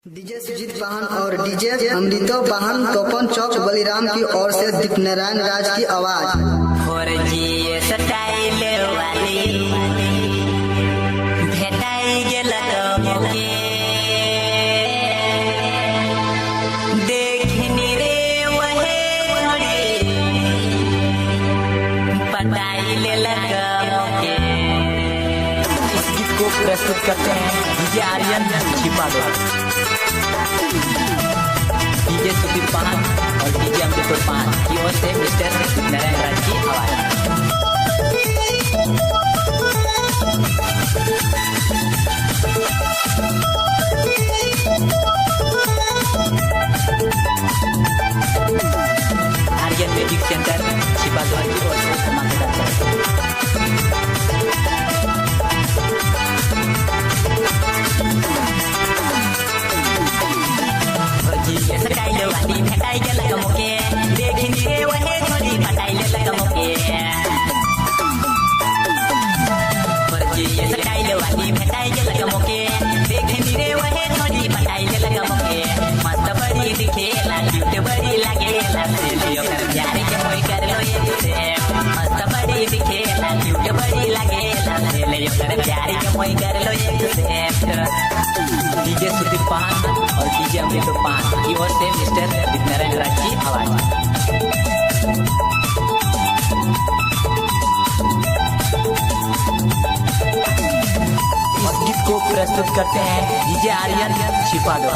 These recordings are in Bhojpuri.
डीजे सुजीत वाहन और डीजे अमृतो वाहन तोपन चौक बलिराम की ओर से दीपनारायण राज की आवाज। प्रस्तुत करते हैं डीजे आर्यन छिपा दो, डीजे सुदीप पान और डीजे अमृत पान की ओर से मिस्टर नारायण राज की आवाज। आर्यन म्यूजिक सेंटर छिपा दो की ओर से धमाकेदार डीजे सुदीप पान और डीजे अमृत पान की ओर से मिस्टर नारायण राज की आवाज। इस गीत को प्रस्तुत करते हैं डीजे आर्यन छिपा दो।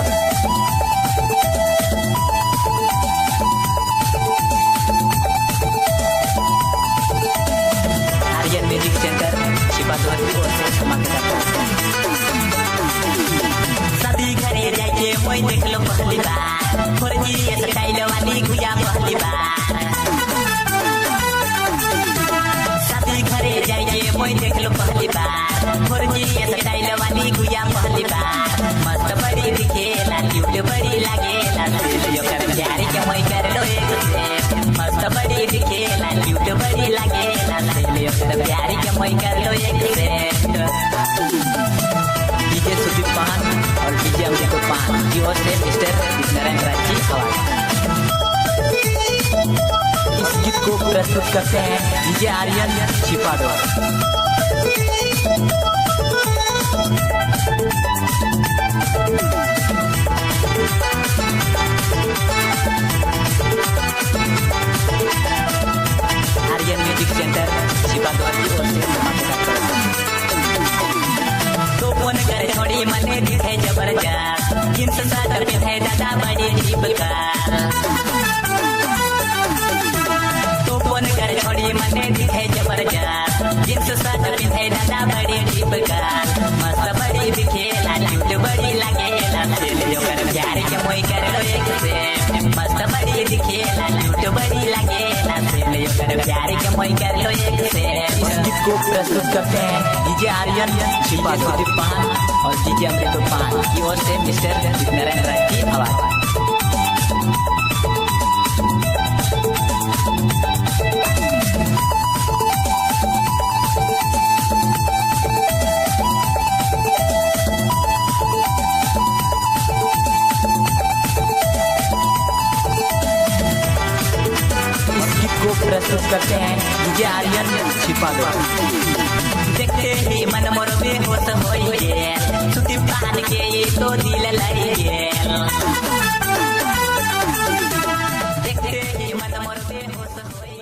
आर्यन म्यूजिक सेंटर छिपा दो की ओर से धमाकेदार। शादी घरे जाके मोई देख लो पहली बार, फौजी स्टाइल वाली गुया पहली बार। शादी घरे जाके मोई देख लो पहली बार, फौजी स्टाइल वाली गुया पहली बार। मस्त बड़ी दिखेला, क्यूट बड़ी लागेला, यो कर प्यार के मोई कर लो एक से। मस्त बड़ी दिखेला, क्यूट बड़ी लागेला, यो कर प्यार के मोई कर लो एक से। डीजे सुदीप पान और डीजे अमृत पान की ओर से मिस्टर नारायण राज की आवाज। इस गीत को प्रस्तुत करते हैं डीजे आर्यन छिपा दो। आर्यन म्यूजिक सेंटर छिपा दो की ओर से धमाकेदार। तो फोन कर थोड़ी मने दिखे जबरदस्त, जींस शर्ट पहने दादा बड़ी जीप का। तो फोन कर थोड़ी मने दिखे जबरदस्त, जींस शर्ट पहने दादा बड़ी जीप का। मस्त बड़ी दिखेला, क्यूट बड़ी लागेला, यो कर प्यार के मोई कर लो एक से। मस्त बड़ी दिखेला, क्यूट बड़ी लागेला, यो कर प्यार के मोई कर लो एक से। इस गीत को प्रस्तुत करते हैं डीजे आर्यन छिपा सुदीप पान और डीजे अमृत पान की ओर से मिस्टर नारायण राज की आवाज। इस गीत को प्रस्तुत करते हैं डीजे आर्यन छिपा दो। देखते ही मन मोर बेहोश होई गेल, सुदीप पान के ये तो दिल लड़ी गेल। देखते ही मन मोर बेहोश होई